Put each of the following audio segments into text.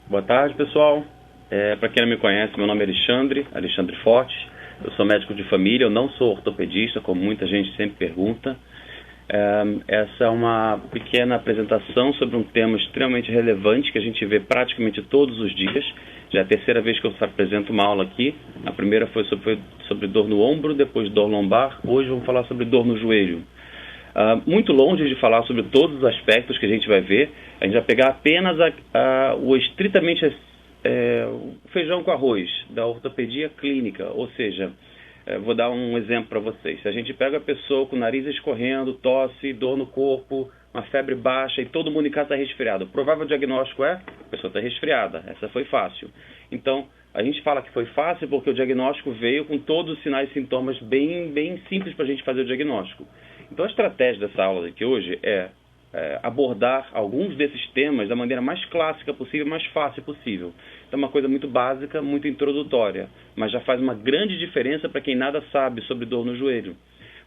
Boa tarde, pessoal. Para quem não me conhece, meu nome é Alexandre Fortes. Eu sou médico de família, eu não sou ortopedista, como muita gente sempre pergunta. Essa é uma pequena apresentação sobre um tema extremamente relevante que a gente vê praticamente todos os dias. Já é a terceira vez que eu apresento uma aula aqui. A primeira foi sobre dor no ombro, depois dor lombar. Hoje vamos falar sobre dor no joelho. Muito longe de falar sobre todos os aspectos que a gente vai ver, a gente vai pegar apenas o estritamente feijão com arroz da ortopedia clínica, ou seja, vou dar um exemplo para vocês. Se a gente pega a pessoa com o nariz escorrendo, tosse, dor no corpo, uma febre baixa e todo mundo em casa está resfriado, o provável diagnóstico é: a pessoa está resfriada. Essa foi fácil. Então, a gente fala que foi fácil porque o diagnóstico veio com todos os sinais e sintomas bem simples para a gente fazer o diagnóstico. Então, a estratégia dessa aula aqui hoje é abordar alguns desses temas da maneira mais clássica possível, mais fácil possível. Então, é uma coisa muito básica, muito introdutória, mas já faz uma grande diferença para quem nada sabe sobre dor no joelho.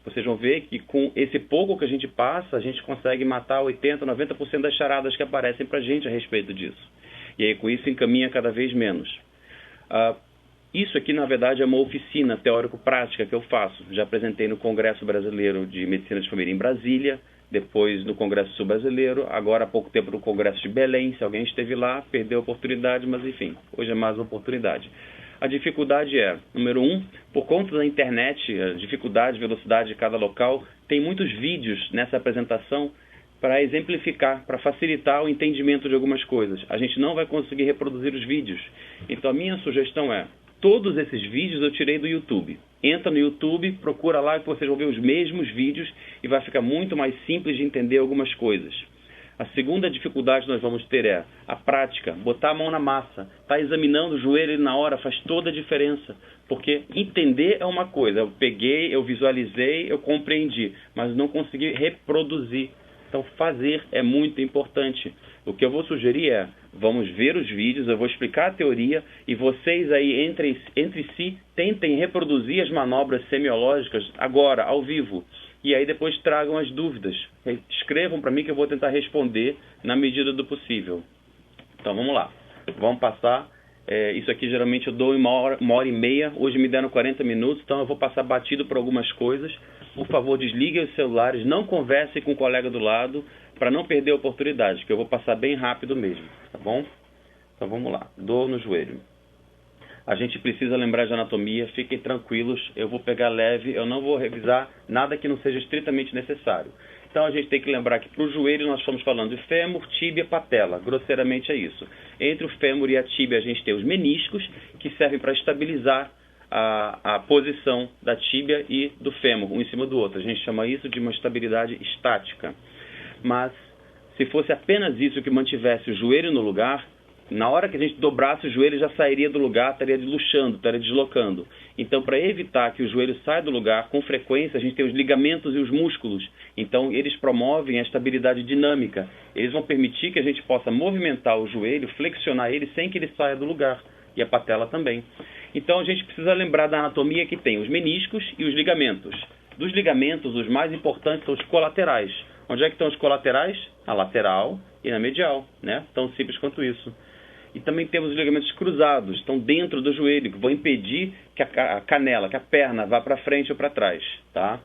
Vocês vão ver que com esse pouco que a gente passa, a gente consegue matar 80%, 90% das charadas que aparecem para a gente a respeito disso. E aí, com isso, encaminha cada vez menos. Isso aqui, na verdade, é uma oficina teórico-prática que eu faço. Já apresentei no Congresso Brasileiro de Medicina de Família em Brasília, depois no Congresso Sul Brasileiro, agora há pouco tempo no Congresso de Belém. Se alguém esteve lá, perdeu a oportunidade, mas enfim, hoje é mais uma oportunidade. A dificuldade é, número 1, por conta da internet, a dificuldade, velocidade de cada local, tem muitos vídeos nessa apresentação para exemplificar, para facilitar o entendimento de algumas coisas. A gente não vai conseguir reproduzir os vídeos. Então a minha sugestão é: todos esses vídeos eu tirei do YouTube. Entra no YouTube, procura lá que vocês vão ver os mesmos vídeos e vai ficar muito mais simples de entender algumas coisas. A segunda dificuldade que nós vamos ter é a prática, botar a mão na massa, estar examinando o joelho na hora faz toda a diferença, porque entender é uma coisa, eu peguei, eu visualizei, eu compreendi, mas não consegui reproduzir. Então fazer é muito importante. O que eu vou sugerir é: vamos ver os vídeos, eu vou explicar a teoria e vocês aí entre si tentem reproduzir as manobras semiológicas agora, ao vivo. E aí depois tragam as dúvidas. Escrevam para mim que eu vou tentar responder na medida do possível. Então vamos lá. Vamos passar. Isso aqui geralmente eu dou uma hora e meia. Hoje me deram 40 minutos, então eu vou passar batido por algumas coisas. Por favor, desliguem os celulares, não conversem com o colega do lado, para não perder a oportunidade, que eu vou passar bem rápido mesmo, tá bom? Então vamos lá. Dor no joelho. A gente precisa lembrar de anatomia, fiquem tranquilos, eu vou pegar leve, eu não vou revisar nada que não seja estritamente necessário. Então a gente tem que lembrar que para o joelho nós estamos falando de fêmur, tíbia, patela, grosseiramente é isso. Entre o fêmur e a tíbia a gente tem os meniscos, que servem para estabilizar a posição da tíbia e do fêmur, um em cima do outro. A gente chama isso de uma estabilidade estática. Mas se fosse apenas isso que mantivesse o joelho no lugar, na hora que a gente dobrasse o joelho já sairia do lugar, estaria luxando, estaria deslocando. Então, para evitar que o joelho saia do lugar, com frequência a gente tem os ligamentos e os músculos. Então, eles promovem a estabilidade dinâmica. Eles vão permitir que a gente possa movimentar o joelho, flexionar ele sem que ele saia do lugar. E a patela também. Então, a gente precisa lembrar da anatomia que tem os meniscos e os ligamentos. Dos ligamentos, os mais importantes são os colaterais. Onde é que estão os colaterais? Na lateral e na medial, né? Tão simples quanto isso. E também temos os ligamentos cruzados, estão dentro do joelho, que vão impedir que a canela, que a perna vá para frente ou para trás, tá?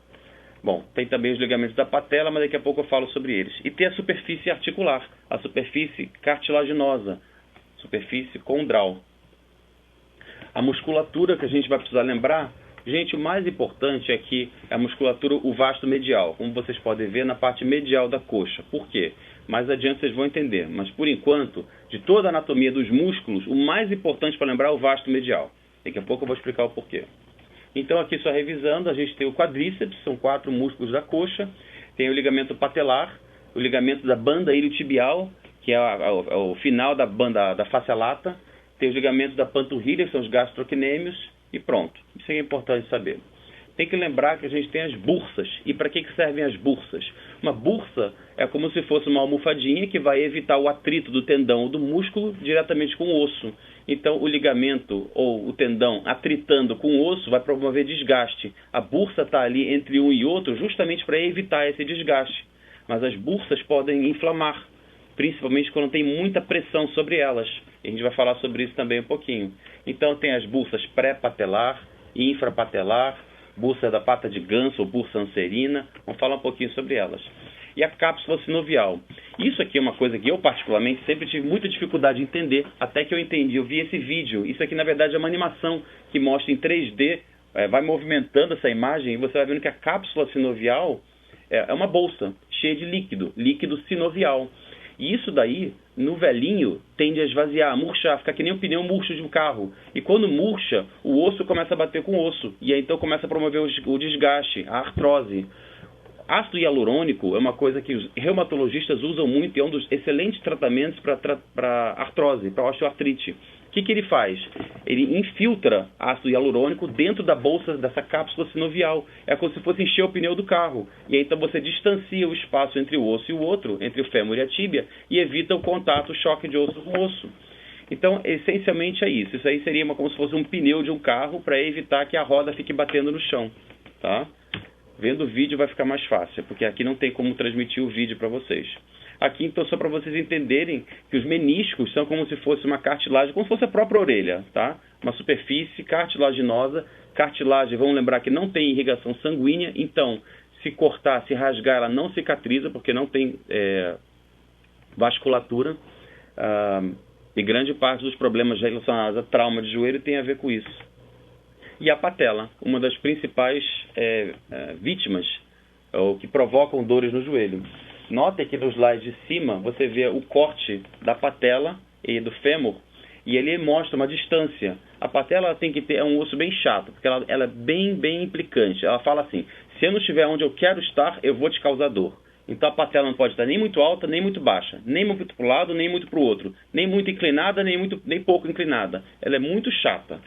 Bom, tem também os ligamentos da patela, mas daqui a pouco eu falo sobre eles. E tem a superfície articular, a superfície cartilaginosa, superfície condral. A musculatura que a gente vai precisar lembrar, gente, o mais importante é que a musculatura, o vasto medial, como vocês podem ver na parte medial da coxa. Por quê? Mais adiante vocês vão entender. Mas, por enquanto, de toda a anatomia dos músculos, o mais importante para lembrar é o vasto medial. Daqui a pouco eu vou explicar o porquê. Então, aqui só revisando, a gente tem o quadríceps, são 4 músculos da coxa. Tem o ligamento patelar, o ligamento da banda iliotibial, que é o final da banda da face lata. Tem os ligamentos da panturrilha, que são os gastrocnêmios, e pronto. Isso é importante saber. Tem que lembrar que a gente tem as bursas. E para que servem as bursas? Uma bursa é como se fosse uma almofadinha que vai evitar o atrito do tendão ou do músculo diretamente com o osso. Então, o ligamento ou o tendão atritando com o osso vai promover desgaste. A bursa está ali entre um e outro justamente para evitar esse desgaste. mas as bursas podem inflamar, principalmente quando tem muita pressão sobre elas. A gente vai falar sobre isso também um pouquinho. Então tem as bursas pré-patelar, infrapatelar, bursa da pata de ganso ou bursa anserina. Vamos falar um pouquinho sobre elas. E a cápsula sinovial. Isso aqui é uma coisa que eu, particularmente, sempre tive muita dificuldade de entender, até que eu entendi. Eu vi esse vídeo. Isso aqui, na verdade, é uma animação que mostra em 3D, vai movimentando essa imagem, e você vai vendo que a cápsula sinovial é uma bolsa cheia de líquido sinovial. E isso daí, no velhinho, tende a esvaziar, a murchar, ficar que nem um pneu murcho de um carro. E quando murcha, o osso começa a bater com o osso. E aí então começa a promover o desgaste, a artrose. Ácido hialurônico é uma coisa que os reumatologistas usam muito e é um dos excelentes tratamentos para artrose, para osteoartrite. O que ele faz? Ele infiltra ácido hialurônico dentro da bolsa dessa cápsula sinovial. É como se fosse encher o pneu do carro. E aí então você distancia o espaço entre o osso e o outro, entre o fêmur e a tíbia, e evita o contato, o choque de osso com osso. Então, essencialmente é isso. Isso aí seria como se fosse um pneu de um carro para evitar que a roda fique batendo no chão, tá? Vendo o vídeo vai ficar mais fácil, porque aqui não tem como transmitir o vídeo para vocês. Aqui, então, só para vocês entenderem que os meniscos são como se fosse uma cartilagem, como se fosse a própria orelha, tá? Uma superfície cartilaginosa. Cartilagem, vamos lembrar que não tem irrigação sanguínea, então, se cortar, se rasgar, ela não cicatriza, porque não tem vasculatura. E grande parte dos problemas relacionados a trauma de joelho tem a ver com isso. E a patela, uma das principais vítimas, ou que provocam dores no joelho. Note que no slide de cima você vê o corte da patela e do fêmur, e ele mostra uma distância. A patela tem que ter um osso bem chato, porque ela é bem implicante. Ela fala assim, se eu não estiver onde eu quero estar, eu vou te causar dor. Então a patela não pode estar nem muito alta, nem muito baixa, nem muito para um lado, nem muito para o outro, nem muito inclinada, nem pouco inclinada. Ela é muito chata.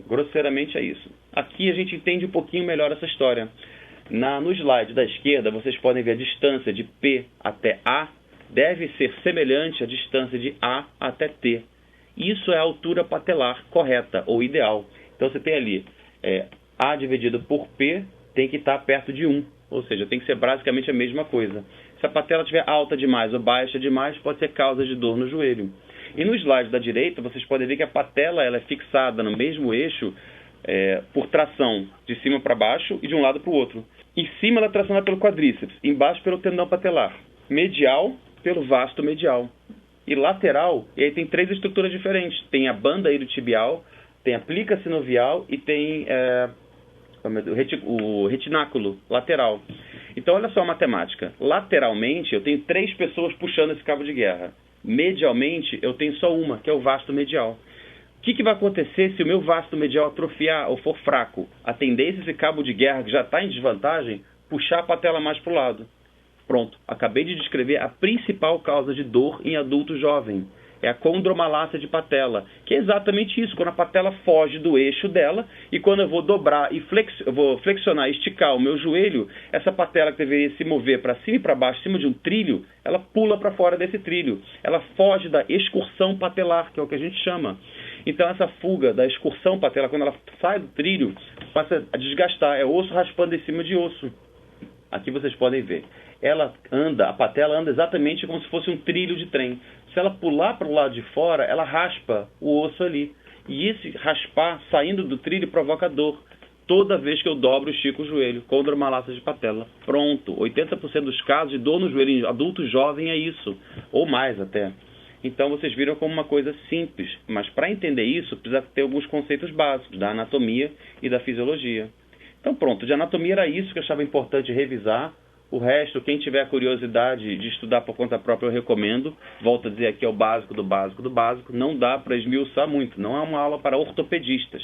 Grosseiramente é isso. Aqui a gente entende um pouquinho melhor essa história. No slide da esquerda, vocês podem ver a distância de P até A deve ser semelhante à distância de A até T. Isso é a altura patelar correta, ou ideal. Então você tem ali A dividido por P tem que estar perto de 1. Ou seja, tem que ser basicamente a mesma coisa. Se a patela estiver alta demais ou baixa demais, pode ser causa de dor no joelho. E no slide da direita, vocês podem ver que a patela ela é fixada no mesmo eixo por tração de cima para baixo e de um lado para o outro. Em cima ela é tracionada pelo quadríceps, embaixo pelo tendão patelar. Medial pelo vasto medial. E lateral, e aí tem 3 estruturas diferentes. Tem a banda iliotibial, tem a plica sinovial e tem o retináculo lateral. Então olha só a matemática. Lateralmente eu tenho 3 pessoas puxando esse cabo de guerra. Medialmente eu tenho só uma, que é o vasto medial. O que vai acontecer se o meu vasto medial atrofiar ou for fraco? A tendência é esse cabo de guerra que já está em desvantagem, puxar a patela mais para o lado. Pronto, acabei de descrever a principal causa de dor em adulto jovem. É a condromalácia de patela, que é exatamente isso, quando a patela foge do eixo dela e quando eu vou dobrar e vou flexionar e esticar o meu joelho, essa patela que deveria se mover para cima e para baixo, em cima de um trilho, ela pula para fora desse trilho. Ela foge da excursão patelar, que é o que a gente chama. Então essa fuga da excursão patelar, quando ela sai do trilho, passa a desgastar, é osso raspando em cima de osso. Aqui vocês podem ver. A patela anda exatamente como se fosse um trilho de trem. Se ela pular para o lado de fora, ela raspa o osso ali. E esse raspar, saindo do trilho, provoca dor. Toda vez que eu dobro e estico o joelho, condromalácia de patela. Pronto, 80% dos casos de dor no joelho em adulto jovem é isso. Ou mais até. Então vocês viram como uma coisa simples. Mas para entender isso, precisa ter alguns conceitos básicos da anatomia e da fisiologia. Então pronto, de anatomia era isso que eu achava importante revisar. O resto, quem tiver curiosidade de estudar por conta própria, eu recomendo. Volto a dizer aqui, é o básico do básico do básico. Não dá para esmiuçar muito. Não é uma aula para ortopedistas.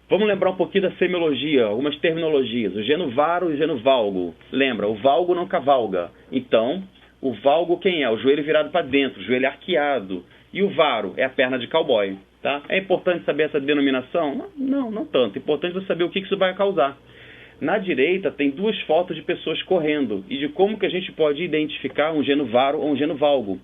Vamos lembrar um pouquinho da semiologia, algumas terminologias. O geno varo e o geno valgo. Lembra, o valgo não cavalga. Então, o valgo quem é? O joelho virado para dentro, o joelho arqueado. E o varo é a perna de cowboy. Tá? É importante saber essa denominação? Não tanto. É importante você saber o que isso vai causar. Na direita tem 2 fotos de pessoas correndo e de como que a gente pode identificar um geno varo ou um geno valgo.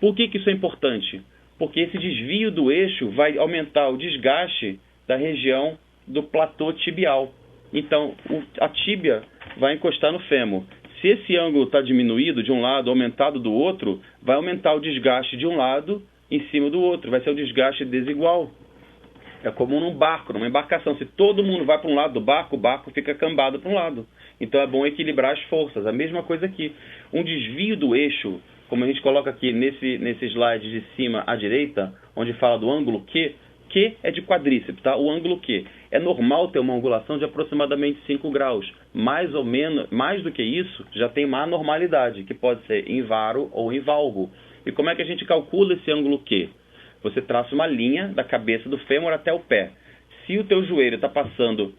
Por que isso é importante? Porque esse desvio do eixo vai aumentar o desgaste da região do platô tibial. Então, a tíbia vai encostar no fêmur. Se esse ângulo está diminuído de um lado, aumentado do outro, vai aumentar o desgaste de um lado em cima do outro, vai ser o desgaste desigual. É como num barco, numa embarcação. Se todo mundo vai para um lado do barco, o barco fica cambado para um lado. Então é bom equilibrar as forças. A mesma coisa aqui. Um desvio do eixo, como a gente coloca aqui nesse slide de cima à direita, onde fala do ângulo Q é de quadríceps, tá? O ângulo Q. É normal ter uma angulação de aproximadamente 5 graus. Mais ou menos, mais do que isso, já tem uma anormalidade, que pode ser em varo ou em valgo. E como é que a gente calcula esse ângulo Q? Você traça uma linha da cabeça do fêmur até o pé. Se o teu joelho está passando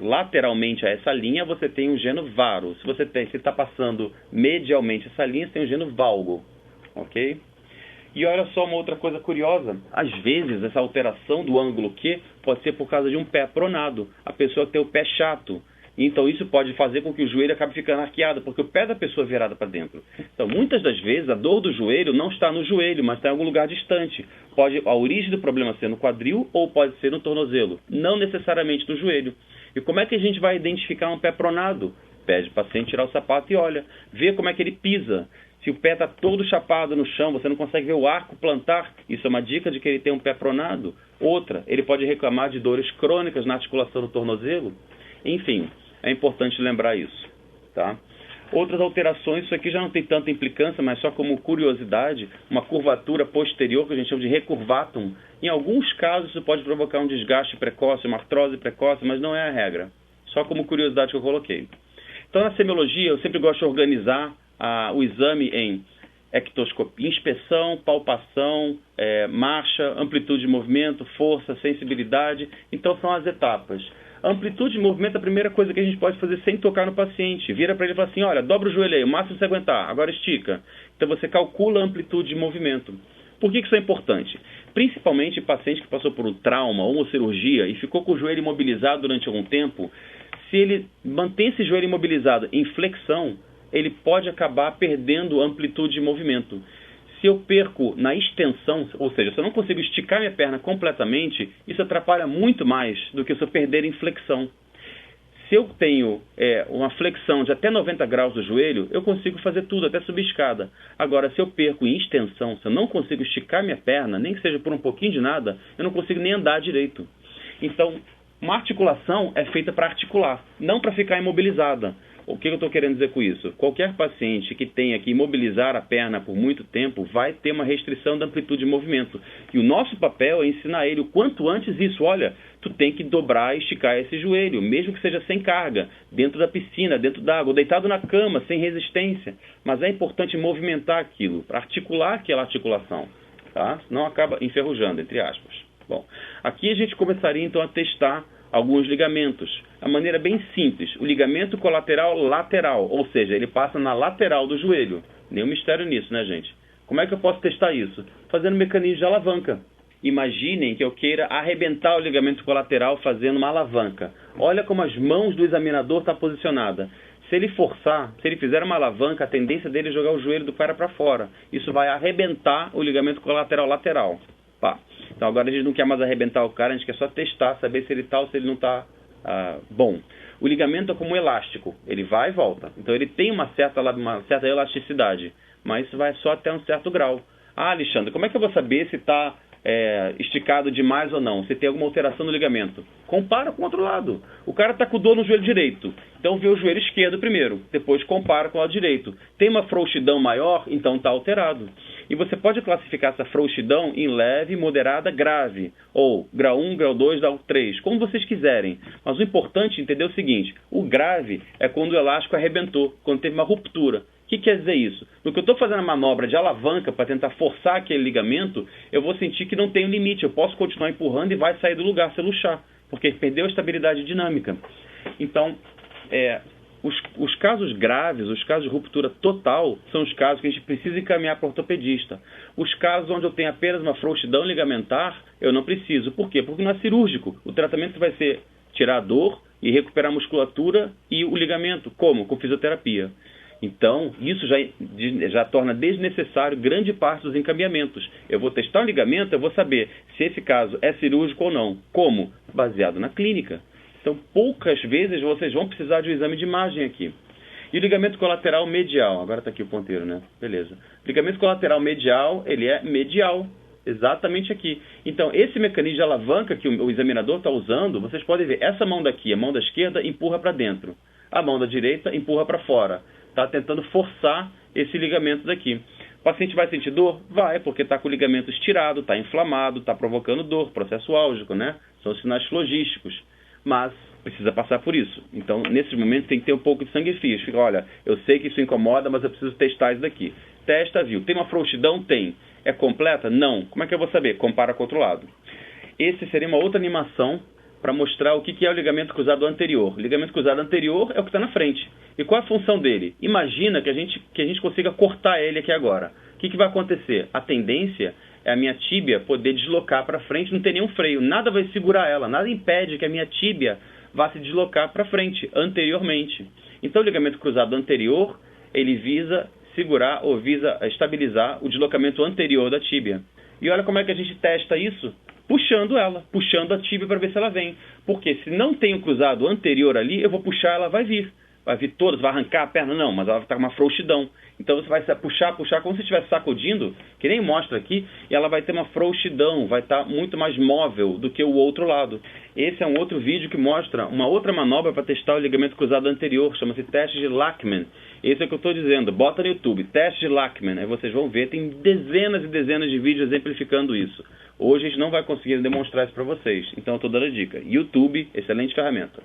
lateralmente a essa linha, você tem um geno varo. Se está passando medialmente essa linha, você tem um geno valgo. Ok? E olha só uma outra coisa curiosa. Às vezes, essa alteração do ângulo Q pode ser por causa de um pé pronado. A pessoa tem o pé chato. Então, isso pode fazer com que o joelho acabe ficando arqueado, porque o pé da pessoa é virado para dentro. Então, muitas das vezes, a dor do joelho não está no joelho, mas está em algum lugar distante. A origem do problema ser no quadril ou pode ser no tornozelo, não necessariamente no joelho. E como é que a gente vai identificar um pé pronado? Pede o paciente tirar o sapato e olha, vê como é que ele pisa. Se o pé está todo chapado no chão, você não consegue ver o arco plantar, isso é uma dica de que ele tem um pé pronado. Outra, ele pode reclamar de dores crônicas na articulação do tornozelo. Enfim, é importante lembrar isso, tá? Outras alterações, isso aqui já não tem tanta implicância, mas só como curiosidade, uma curvatura posterior, que a gente chama de recurvatum. Em alguns casos, isso pode provocar um desgaste precoce, uma artrose precoce, mas não é a regra. Só como curiosidade que eu coloquei. Então, na semiologia, eu sempre gosto de organizar o exame em ectoscopia, inspeção, palpação, marcha, amplitude de movimento, força, sensibilidade. Então, são as etapas. A amplitude de movimento é a primeira coisa que a gente pode fazer sem tocar no paciente. Vira para ele e fala assim, olha, dobra o joelho aí, o máximo que você aguentar, agora estica. Então você calcula a amplitude de movimento. Por que isso é importante? Principalmente em paciente que passou por um trauma ou uma cirurgia e ficou com o joelho imobilizado durante algum tempo, se ele mantém esse joelho imobilizado em flexão, ele pode acabar perdendo amplitude de movimento. Se eu perco na extensão, ou seja, se eu não consigo esticar minha perna completamente, isso atrapalha muito mais do que se eu perder em flexão. Se eu tenho uma flexão de até 90 graus do joelho, eu consigo fazer tudo, até subir escada. Agora, se eu perco em extensão, se eu não consigo esticar minha perna, nem que seja por um pouquinho de nada, eu não consigo nem andar direito. Então, uma articulação é feita para articular, não para ficar imobilizada. O que eu estou querendo dizer com isso? Qualquer paciente que tenha que imobilizar a perna por muito tempo vai ter uma restrição da amplitude de movimento. E o nosso papel é ensinar ele o quanto antes isso. Olha, tu tem que dobrar e esticar esse joelho, mesmo que seja sem carga, dentro da piscina, dentro d'água, deitado na cama, sem resistência. Mas é importante movimentar aquilo, para articular aquela articulação, tá? Senão acaba enferrujando, entre aspas. Bom, aqui a gente começaria então a testar alguns ligamentos. A maneira bem simples, o ligamento colateral lateral, ou seja, ele passa na lateral do joelho. Nenhum mistério nisso, né, gente? Como é que eu posso testar isso? Fazendo um mecanismo de alavanca. Imaginem que eu queira arrebentar o ligamento colateral fazendo uma alavanca. Olha como as mãos do examinador estão posicionadas. Se ele forçar, se ele fizer uma alavanca, a tendência dele é jogar o joelho do cara para fora. Isso vai arrebentar o ligamento colateral lateral. Pá. Então agora a gente não quer mais arrebentar o cara, a gente quer só testar, saber se ele está ou se ele não está bom. O ligamento é como um elástico, ele vai e volta. Então ele tem uma certa elasticidade, mas isso vai só até um certo grau. Ah, Alexandre, como é que eu vou saber se está esticado demais ou não? Se tem alguma alteração no ligamento? Compara com o outro lado. O cara está com dor no joelho direito, então vê o joelho esquerdo primeiro, depois compara com o lado direito. Tem uma frouxidão maior, então está alterado. E você pode classificar essa frouxidão em leve, moderada, grave, ou grau 1, grau 2, grau 3, como vocês quiserem. Mas o importante é entender o seguinte, o grave é quando o elástico arrebentou, quando teve uma ruptura. O que quer dizer isso? No que eu estou fazendo a manobra de alavanca para tentar forçar aquele ligamento, eu vou sentir que não tem limite, eu posso continuar empurrando e vai sair do lugar se luxar, porque perdeu a estabilidade dinâmica. Então, os casos graves, os casos de ruptura total, são os casos que a gente precisa encaminhar para o ortopedista. Os casos onde eu tenho apenas uma frouxidão ligamentar, eu não preciso. Por quê? Porque não é cirúrgico. O tratamento vai ser tirar a dor e recuperar a musculatura e o ligamento. Como? Com fisioterapia. Então, isso já torna desnecessário grande parte dos encaminhamentos. Eu vou testar o ligamento, eu vou saber se esse caso é cirúrgico ou não. Como? Baseado na clínica. Então, poucas vezes vocês vão precisar de um exame de imagem aqui. E o ligamento colateral medial, agora está aqui o ponteiro, né? Beleza. O ligamento colateral medial, ele é medial, exatamente aqui. Então, esse mecanismo de alavanca que o examinador está usando, vocês podem ver, essa mão daqui, a mão da esquerda, empurra para dentro. A mão da direita empurra para fora. Está tentando forçar esse ligamento daqui. O paciente vai sentir dor? Vai, porque está com o ligamento estirado, está inflamado, está provocando dor, processo álgico, né? São sinais flogísticos. Mas precisa passar por isso. Então, nesses momentos, tem que ter um pouco de sangue frio. Fica, olha, eu sei que isso incomoda, mas eu preciso testar isso daqui. Testa, viu. Tem uma frouxidão? Tem. É completa? Não. Como é que eu vou saber? Compara com o outro lado. Esse seria uma outra animação para mostrar o que é o ligamento cruzado anterior. O ligamento cruzado anterior é o que está na frente. E qual é a função dele? Imagina que a gente consiga cortar ele aqui agora. O que vai acontecer? A tendência é a minha tíbia poder deslocar para frente, não tem nenhum freio. Nada vai segurar ela, nada impede que a minha tíbia vá se deslocar para frente, anteriormente. Então, o ligamento cruzado anterior, ele visa segurar ou visa estabilizar o deslocamento anterior da tíbia. E olha como é que a gente testa isso? Puxando ela, puxando a tíbia para ver se ela vem. Porque se não tem o cruzado anterior ali, eu vou puxar, ela vai vir. Vai vir todas, vai arrancar a perna? Não, mas ela vai estar com uma frouxidão. Então você vai puxar, como se estivesse sacudindo, que nem mostra aqui, e ela vai ter uma frouxidão, vai estar muito mais móvel do que o outro lado. Esse é um outro vídeo que mostra uma outra manobra para testar o ligamento cruzado anterior, chama-se teste de Lachman. Esse é o que eu estou dizendo, bota no YouTube, teste de Lachman, aí vocês vão ver, tem dezenas e dezenas de vídeos exemplificando isso. Hoje a gente não vai conseguir demonstrar isso para vocês, então eu estou dando a dica. YouTube, excelente ferramenta.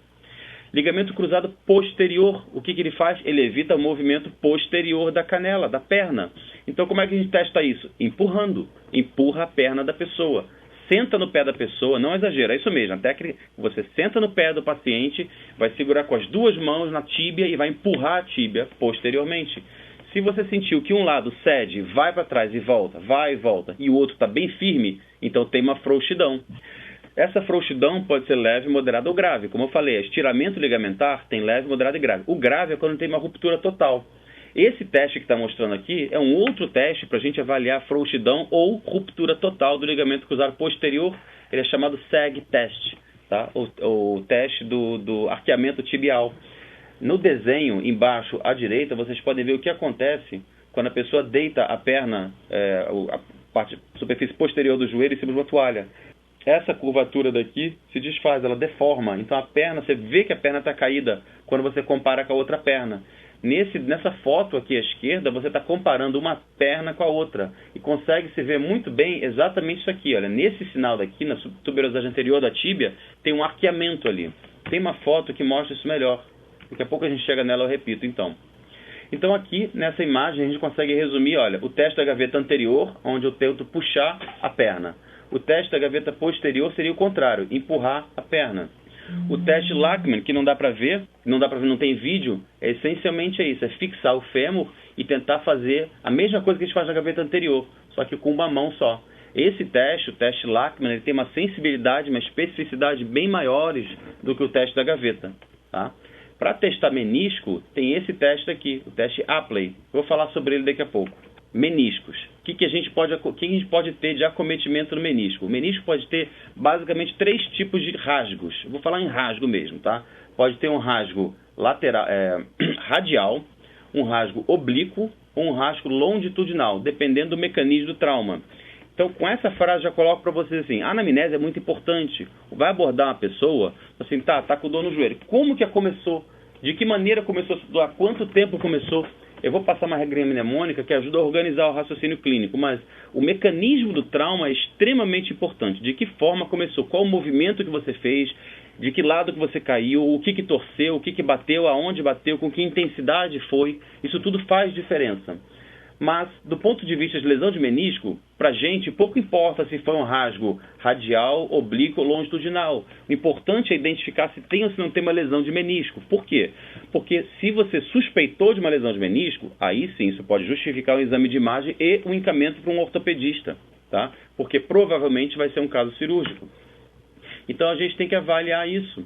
Ligamento cruzado posterior, o que ele faz? Ele evita o movimento posterior da canela, da perna. Então como é que a gente testa isso? Empurrando, empurra a perna da pessoa. Senta no pé da pessoa, não exagera, é isso mesmo. A técnica, você senta no pé do paciente, vai segurar com as duas mãos na tíbia e vai empurrar a tíbia posteriormente. Se você sentiu que um lado cede, vai para trás e volta, vai e volta, e o outro está bem firme, então tem uma frouxidão. Essa frouxidão pode ser leve, moderada ou grave. Como eu falei, estiramento ligamentar tem leve, moderado e grave. O grave é quando tem uma ruptura total. Esse teste que está mostrando aqui é um outro teste para a gente avaliar frouxidão ou ruptura total do ligamento cruzado posterior. Ele é chamado SAG test, tá? O teste do arqueamento tibial. No desenho, embaixo à direita, vocês podem ver o que acontece quando a pessoa deita a perna, a superfície posterior do joelho em cima de uma toalha. Essa curvatura daqui se desfaz, ela deforma. Então a perna, você vê que a perna está caída quando você compara com a outra perna. Nessa foto aqui à esquerda, você está comparando uma perna com a outra. E consegue se ver muito bem exatamente isso aqui. Olha, nesse sinal daqui, na tuberosagem anterior da tíbia, tem um arqueamento ali. Tem uma foto que mostra isso melhor. Daqui a pouco a gente chega nela, eu repito então. Então aqui, nessa imagem, a gente consegue resumir, olha, o teste da gaveta anterior, onde eu tento puxar a perna. O teste da gaveta posterior seria o contrário, empurrar a perna. O teste Lachman, que não dá para ver, não tem vídeo, é essencialmente isso, é fixar o fêmur e tentar fazer a mesma coisa que a gente faz na gaveta anterior, só que com uma mão só. Esse teste, o teste Lachman, ele tem uma sensibilidade, uma especificidade bem maiores do que o teste da gaveta, tá? Para testar menisco, tem esse teste aqui, o teste Apley. Vou falar sobre ele daqui a pouco. Meniscos. O que a gente pode ter de acometimento no menisco? O menisco pode ter basicamente 3 tipos de rasgos. Eu vou falar em rasgo mesmo, tá? Pode ter um rasgo lateral, radial, um rasgo oblíquo ou um rasgo longitudinal, dependendo do mecanismo do trauma. Então, com essa frase, já coloco para vocês assim, a anamnese é muito importante. Vai abordar uma pessoa, assim, tá com dor no joelho. Como que começou? De que maneira começou a se doar? Quanto tempo começou? Eu vou passar uma regrinha mnemônica que ajuda a organizar o raciocínio clínico, mas o mecanismo do trauma é extremamente importante. De que forma começou? Qual o movimento que você fez? De que lado que você caiu? O que torceu? O que bateu? Aonde bateu? Com que intensidade foi? Isso tudo faz diferença. Mas, do ponto de vista de lesão de menisco, para a gente, pouco importa se foi um rasgo radial, oblíquo ou longitudinal. O importante é identificar se tem ou se não tem uma lesão de menisco. Por quê? Porque se você suspeitou de uma lesão de menisco, aí sim, isso pode justificar um exame de imagem e um encaminhamento para um ortopedista, tá? Porque provavelmente vai ser um caso cirúrgico. Então, a gente tem que avaliar isso.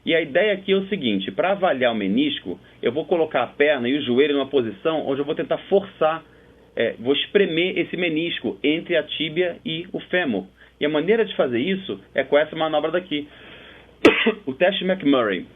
E a ideia aqui é o seguinte, para avaliar o menisco, eu vou colocar a perna e o joelho numa posição onde eu vou tentar forçar, vou espremer esse menisco entre a tíbia e o fêmur. E a maneira de fazer isso é com essa manobra daqui. O teste McMurray.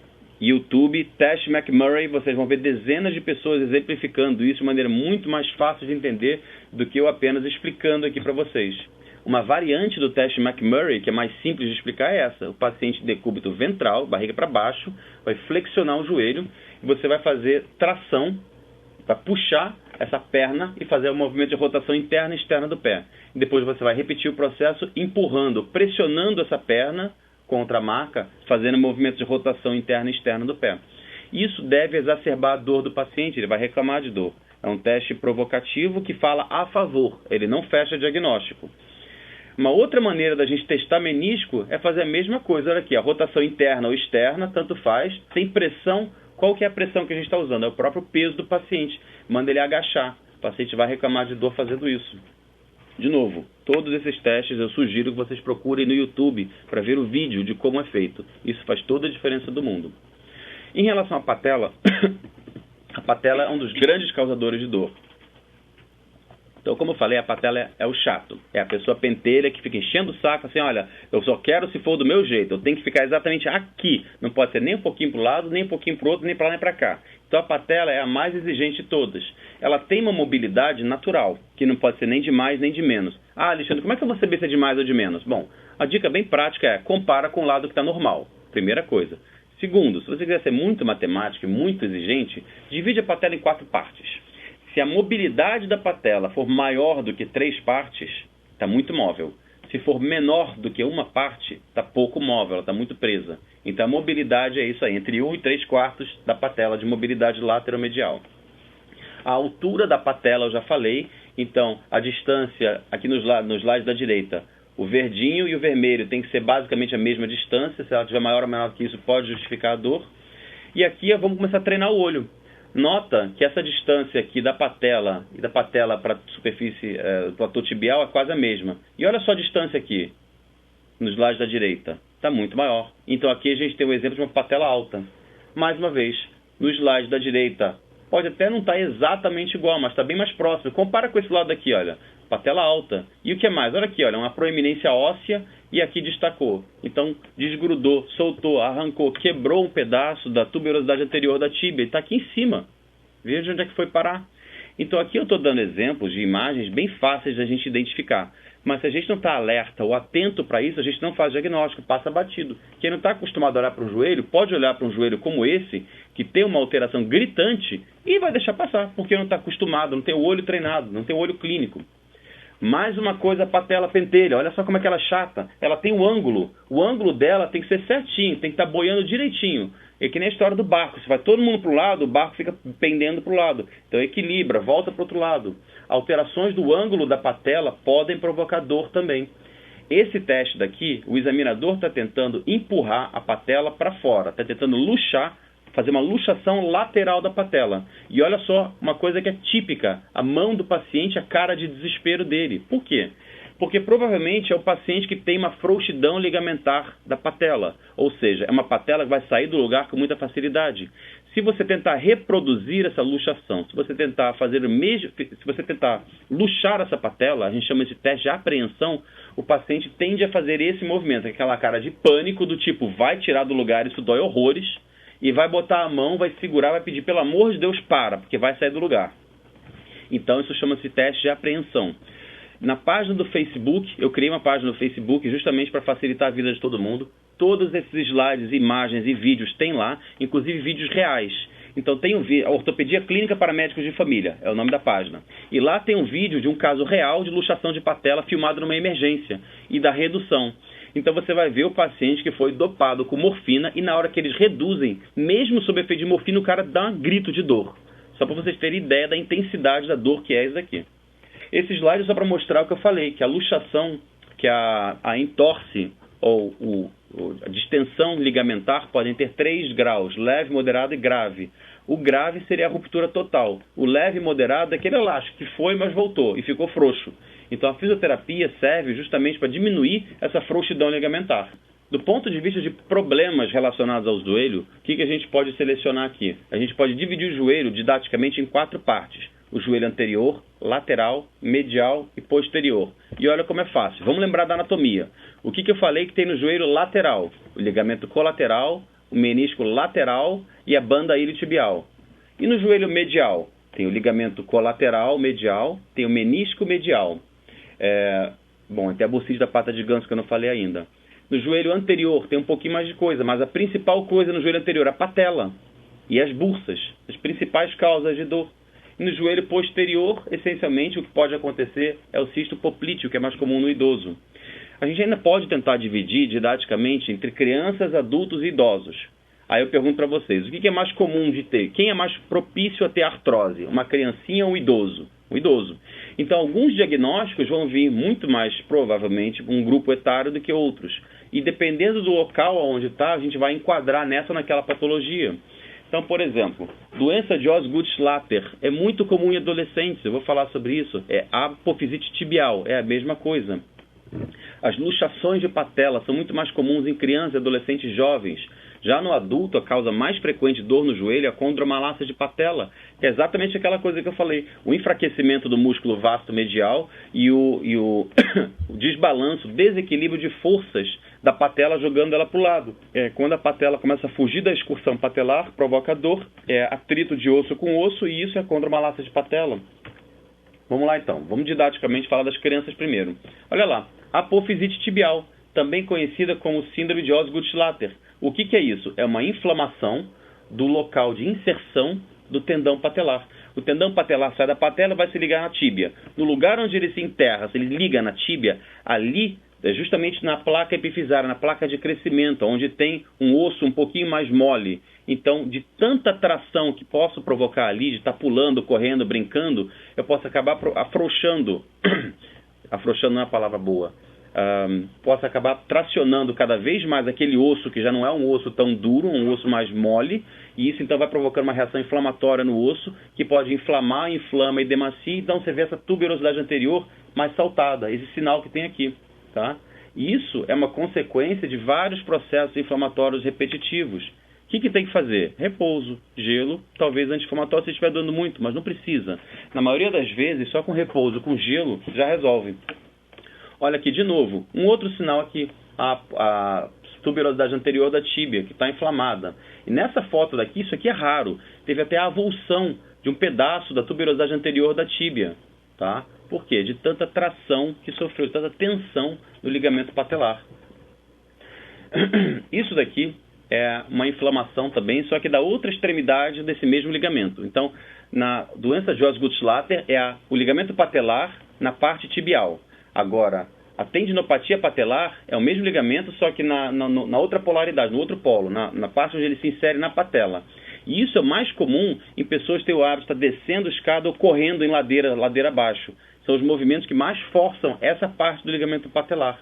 YouTube, teste McMurray, vocês vão ver dezenas de pessoas exemplificando isso de maneira muito mais fácil de entender do que eu apenas explicando aqui para vocês. Uma variante do teste McMurray, que é mais simples de explicar, é essa. O paciente decúbito ventral, barriga para baixo, vai flexionar o joelho e você vai fazer tração, vai puxar essa perna e fazer o movimento de rotação interna e externa do pé. E depois você vai repetir o processo empurrando, pressionando essa perna contra a marca, fazendo movimento de rotação interna e externa do pé. Isso deve exacerbar a dor do paciente, ele vai reclamar de dor. É um teste provocativo que fala a favor, ele não fecha diagnóstico. Uma outra maneira da gente testar menisco é fazer a mesma coisa. Olha aqui, a rotação interna ou externa, tanto faz, tem pressão. Qual que é a pressão que a gente está usando? É o próprio peso do paciente. Manda ele agachar. O paciente vai reclamar de dor fazendo isso. De novo, todos esses testes eu sugiro que vocês procurem no YouTube para ver o vídeo de como é feito. Isso faz toda a diferença do mundo. Em relação à patela, a patela é um dos grandes causadores de dor. Então, como eu falei, a patela é o chato. É a pessoa pentelha que fica enchendo o saco, assim, olha, eu só quero se for do meu jeito. Eu tenho que ficar exatamente aqui. Não pode ser nem um pouquinho para o lado, nem um pouquinho para o outro, nem para lá, nem para cá. Então, a patela é a mais exigente de todas. Ela tem uma mobilidade natural, que não pode ser nem de mais nem de menos. Ah, Alexandre, como é que eu vou saber se é de mais ou de menos? Bom, a dica bem prática é, compara com o lado que está normal. Primeira coisa. Segundo, se você quiser ser muito matemático e muito exigente, divide a patela em 4 partes. Se a mobilidade da patela for maior do que 3 partes, está muito móvel. Se for menor do que uma parte, está pouco móvel, ela está muito presa. Então a mobilidade é isso aí, entre 1 e 3/4 da patela de mobilidade lateromedial. A altura da patela eu já falei, então a distância aqui nos lados da direita, o verdinho e o vermelho tem que ser basicamente a mesma distância, se ela tiver maior ou menor que isso pode justificar a dor. E aqui vamos começar a treinar o olho. Nota que essa distância aqui da patela e da patela para a superfície do platô tibial é quase a mesma. E olha só a distância aqui, nos lados da direita. Está muito maior. Então aqui a gente tem o exemplo de uma patela alta. Mais uma vez, nos lados da direita, pode até não estar exatamente igual, mas está bem mais próximo. Compara com esse lado aqui, olha. Patela alta. E o que mais? Olha aqui, olha, uma proeminência óssea e aqui destacou. Então, desgrudou, soltou, arrancou, quebrou um pedaço da tuberosidade anterior da tíbia. Ele está aqui em cima. Veja onde é que foi parar. Então, aqui eu estou dando exemplos de imagens bem fáceis da gente identificar. Mas se a gente não está alerta ou atento para isso, a gente não faz diagnóstico, passa batido. Quem não está acostumado a olhar para um joelho, pode olhar para um joelho como esse, que tem uma alteração gritante, e vai deixar passar, porque não está acostumado, não tem o olho treinado, não tem o olho clínico. Mais uma coisa, a patela pentelha. Olha só como é que ela é chata. Ela tem um ângulo. O ângulo dela tem que ser certinho, tem que estar boiando direitinho. É que nem a história do barco. Se vai todo mundo para o lado, o barco fica pendendo para o lado. Então equilibra, volta para o outro lado. Alterações do ângulo da patela podem provocar dor também. Esse teste daqui, o examinador está tentando empurrar a patela para fora. Está tentando luxar, fazer uma luxação lateral da patela. E olha só, uma coisa que é típica, a mão do paciente, a cara de desespero dele. Por quê? Porque provavelmente é o paciente que tem uma frouxidão ligamentar da patela. Ou seja, é uma patela que vai sair do lugar com muita facilidade. Se você tentar reproduzir essa luxação, se você tentar fazer o mesmo, se você tentar luxar essa patela, a gente chama de teste de apreensão, o paciente tende a fazer esse movimento, aquela cara de pânico do tipo, vai tirar do lugar, isso dói horrores, e vai botar a mão, vai segurar, vai pedir, pelo amor de Deus, para, porque vai sair do lugar. Então, isso chama-se teste de apreensão. Na página do Facebook, eu criei uma página no Facebook justamente para facilitar a vida de todo mundo. Todos esses slides, imagens e vídeos tem lá, inclusive vídeos reais. Então, tem a Ortopedia Clínica para Médicos de Família, é o nome da página. E lá tem um vídeo de um caso real de luxação de patela filmado numa emergência e da redução. Então você vai ver o paciente que foi dopado com morfina e na hora que eles reduzem, mesmo sob efeito de morfina, o cara dá um grito de dor. Só para vocês terem ideia da intensidade da dor que é isso daqui. Esse slide é só para mostrar o que eu falei, que a luxação, que a entorse ou a distensão ligamentar podem ter 3 graus, leve, moderado e grave. O grave seria a ruptura total. O leve e moderado é aquele elástico que foi, mas voltou e ficou frouxo. Então a fisioterapia serve justamente para diminuir essa frouxidão ligamentar. Do ponto de vista de problemas relacionados ao joelho, o que a gente pode selecionar aqui? A gente pode dividir o joelho didaticamente em 4 partes. O joelho anterior, lateral, medial e posterior. E olha como é fácil. Vamos lembrar da anatomia. O que eu falei que tem no joelho lateral? O ligamento colateral, o menisco lateral e a banda iliotibial. E no joelho medial? Tem o ligamento colateral medial, tem o menisco medial. Tem a bursite da pata de ganso que eu não falei ainda. No joelho anterior tem um pouquinho mais de coisa, mas a principal coisa no joelho anterior é a patela e as bursas, as principais causas de dor. E no joelho posterior, essencialmente, o que pode acontecer é o cisto poplíteo, que é mais comum no idoso. A gente ainda pode tentar dividir didaticamente entre crianças, adultos e idosos. Aí eu pergunto para vocês, o que é mais comum de ter? Quem é mais propício a ter artrose? Uma criancinha ou um idoso? Um idoso. Então, alguns diagnósticos vão vir muito mais, provavelmente, um grupo etário do que outros. E dependendo do local onde está, a gente vai enquadrar nessa ou naquela patologia. Então, por exemplo, doença de Osgood-Schlatter é muito comum em adolescentes, eu vou falar sobre isso. É apofisite tibial, é a mesma coisa. As luxações de patela são muito mais comuns em crianças e adolescentes jovens. Já no adulto, a causa mais frequente de dor no joelho é a condromalácia de patela, que é exatamente aquela coisa que eu falei. O enfraquecimento do músculo vasto medial e o desbalanço, desequilíbrio de forças da patela jogando ela para o lado. Quando a patela começa a fugir da excursão patelar, provoca dor, atrito de osso com osso, e isso é a condromalácia de patela. Vamos lá então, vamos didaticamente falar das crianças primeiro. Olha lá, apofisite tibial, também conhecida como síndrome de Osgood-Schlatter. O que é isso? É uma inflamação do local de inserção do tendão patelar. O tendão patelar sai da patela e vai se ligar na tíbia. No lugar onde ele se enterra, se ele liga na tíbia, ali é justamente na placa epifisária, na placa de crescimento, onde tem um osso um pouquinho mais mole. Então, de tanta tração que posso provocar ali, de estar pulando, correndo, brincando, eu posso acabar afrouxando. Afrouxando não é uma palavra boa. Posso acabar tracionando cada vez mais aquele osso que já não é um osso tão duro, um osso mais mole, e isso então vai provocando uma reação inflamatória no osso, que pode inflamar, inflama e demacia, então você vê essa tuberosidade anterior mais saltada, esse sinal que tem aqui, tá? Isso é uma consequência de vários processos inflamatórios repetitivos. O que tem que fazer? Repouso, gelo, talvez anti-inflamatório se estiver dando muito, mas não precisa. Na maioria das vezes, só com repouso, com gelo, já resolve. Olha aqui de novo, um outro sinal aqui, a tuberosidade anterior da tíbia, que está inflamada. E nessa foto daqui, isso aqui é raro, teve até a avulsão de um pedaço da tuberosidade anterior da tíbia. Tá? Por quê? De tanta tração que sofreu, de tanta tensão no ligamento patelar. Isso daqui é uma inflamação também, só que da outra extremidade desse mesmo ligamento. Então, na doença de Osgood-Schlatter é o ligamento patelar na parte tibial. Agora, a tendinopatia patelar é o mesmo ligamento, só que na outra polaridade, no outro polo, na parte onde ele se insere na patela. E isso é mais comum em pessoas que têm o hábito de estar descendo escada ou correndo em ladeira abaixo. São os movimentos que mais forçam essa parte do ligamento patelar.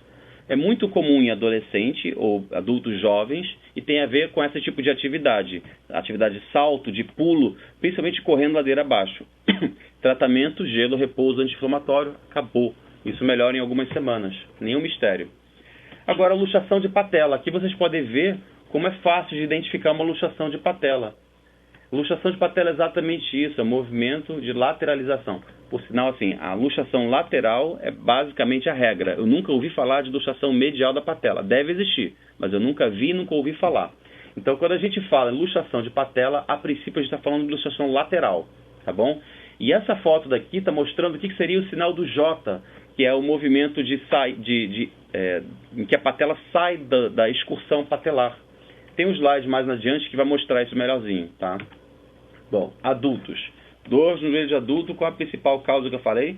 É muito comum em adolescente ou adultos jovens e tem a ver com esse tipo de atividade. Atividade de salto, de pulo, principalmente correndo ladeira abaixo. Tratamento, gelo, repouso anti-inflamatório, acabou. Isso melhora em algumas semanas. Nenhum mistério. Agora, a luxação de patela. Aqui vocês podem ver como é fácil de identificar uma luxação de patela. Luxação de patela é exatamente isso, é um movimento de lateralização. Por sinal, assim, a luxação lateral é basicamente a regra. Eu nunca ouvi falar de luxação medial da patela. Deve existir, mas eu nunca vi e nunca ouvi falar. Então, quando a gente fala em luxação de patela, a princípio a gente está falando de luxação lateral, tá bom? E essa foto daqui está mostrando o que seria o sinal do J, que é o movimento em que a patela sai da excursão patelar. Tem um slide mais adiante que vai mostrar isso melhorzinho, tá? Bom, adultos. Dor no joelho de adulto, qual a principal causa que eu falei?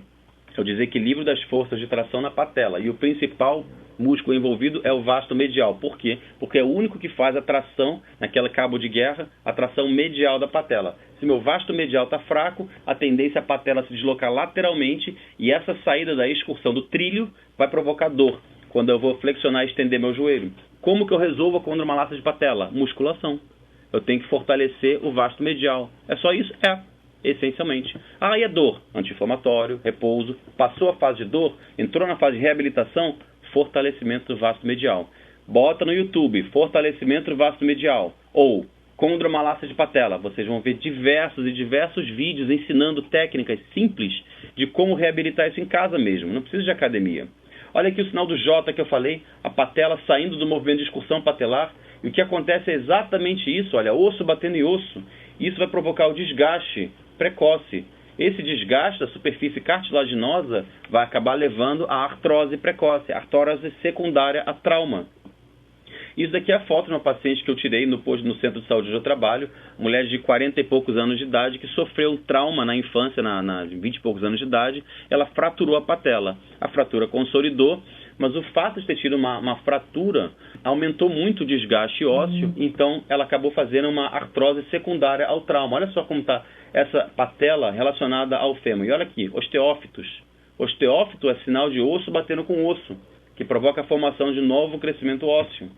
É o desequilíbrio das forças de tração na patela. E o principal músculo envolvido é o vasto medial. Por quê? Porque é o único que faz a tração, naquele cabo de guerra, a tração medial da patela. Se meu vasto medial está fraco, a tendência é a patela se deslocar lateralmente e essa saída da excursão do trilho vai provocar dor quando eu vou flexionar e estender meu joelho. Como que eu resolvo a condromalácia de patela? Musculação. Eu tenho que fortalecer o vasto medial. É só isso? Essencialmente. E a dor? Anti-inflamatório, repouso. Passou a fase de dor, entrou na fase de reabilitação, fortalecimento do vasto medial. Bota no YouTube, fortalecimento do vasto medial. Ou condromalácia de patela. Vocês vão ver diversos vídeos ensinando técnicas simples de como reabilitar isso em casa mesmo. Não precisa de academia. Olha aqui o sinal do J que eu falei, a patela saindo do movimento de excursão patelar E o que acontece é exatamente isso, olha, osso batendo em osso. Isso vai provocar o desgaste precoce. Esse desgaste da superfície cartilaginosa vai acabar levando à artrose precoce, artrose secundária a trauma. Isso daqui é a foto de uma paciente que eu tirei no centro de saúde onde eu trabalho, mulher de 40 e poucos anos de idade, que sofreu um trauma na infância, na 20 e poucos anos de idade, ela fraturou a patela. A fratura consolidou, mas o fato de ter tido uma fratura aumentou muito o desgaste ósseo, então ela acabou fazendo uma artrose secundária ao trauma. Olha só como está essa patela relacionada ao fêmur. E olha aqui, osteófitos. Osteófito é sinal de osso batendo com osso, que provoca a formação de novo crescimento ósseo.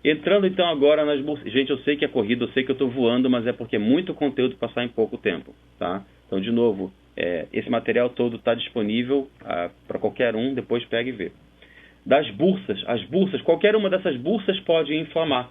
Entrando então agora nas bursas. Gente, eu sei que é corrida, eu sei que eu estou voando, mas é porque é muito conteúdo para passar em pouco tempo, tá? Então, de novo, esse material todo está disponível para qualquer um, depois pega e vê. Das bursas, as bursas, qualquer uma dessas bursas pode inflamar.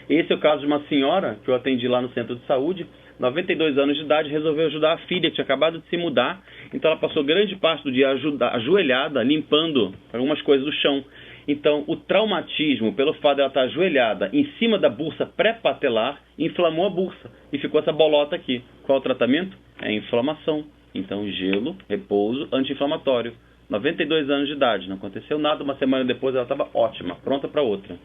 Esse é o caso de uma senhora que eu atendi lá no centro de saúde, 92 anos de idade, resolveu ajudar a filha que tinha acabado de se mudar, então ela passou grande parte do dia ajoelhada, limpando algumas coisas do chão. Então, o traumatismo, pelo fato de ela estar ajoelhada em cima da bursa pré-patelar, inflamou a bursa e ficou essa bolota aqui. Qual é o tratamento? É inflamação. Então, gelo, repouso, anti-inflamatório. 92 anos de idade, não aconteceu nada, uma semana depois ela estava ótima, pronta para outra.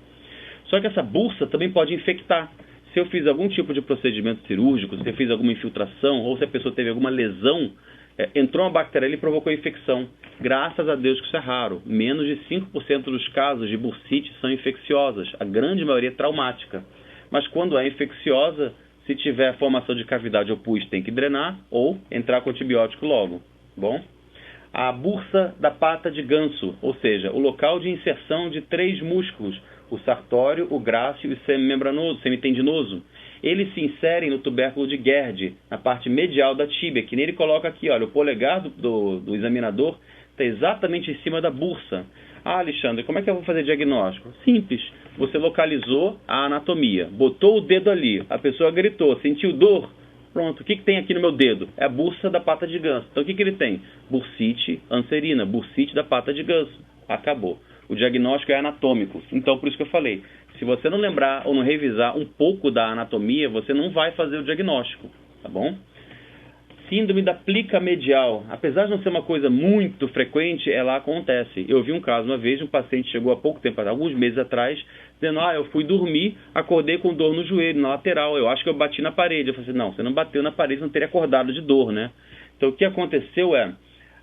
Só que essa bursa também pode infectar. Se eu fiz algum tipo de procedimento cirúrgico, se eu fiz alguma infiltração, ou se a pessoa teve alguma lesão, entrou uma bactéria e provocou infecção. Graças a Deus que isso é raro. Menos de 5% dos casos de bursite são infecciosas. A grande maioria é traumática. Mas quando é infecciosa, se tiver formação de cavidade ou pus, tem que drenar ou entrar com antibiótico logo. Bom? A bursa da pata de ganso, ou seja, o local de inserção de 3 músculos, o sartório, o grácil e o semimembranoso, semitendinoso. Eles se inserem no tubérculo de Gerd, na parte medial da tíbia, que nele coloca aqui, olha, o polegar do examinador está exatamente em cima da bursa. Ah, Alexandre, como é que eu vou fazer diagnóstico? Simples. Você localizou a anatomia, botou o dedo ali, a pessoa gritou, sentiu dor. Pronto, o que tem aqui no meu dedo? É a bursa da pata de ganso. Então o que ele tem? Bursite anserina, bursite da pata de ganso. Acabou. O diagnóstico é anatômico. Então, por isso que eu falei, se você não lembrar ou não revisar um pouco da anatomia, você não vai fazer o diagnóstico, tá bom? Síndrome da plica medial. Apesar de não ser uma coisa muito frequente, ela acontece. Eu vi um caso uma vez, um paciente chegou há pouco tempo, alguns meses atrás, dizendo, eu fui dormir, acordei com dor no joelho, na lateral, eu acho que eu bati na parede. Eu falei assim, não, você não bateu na parede, não teria acordado de dor, né? Então, o que aconteceu é,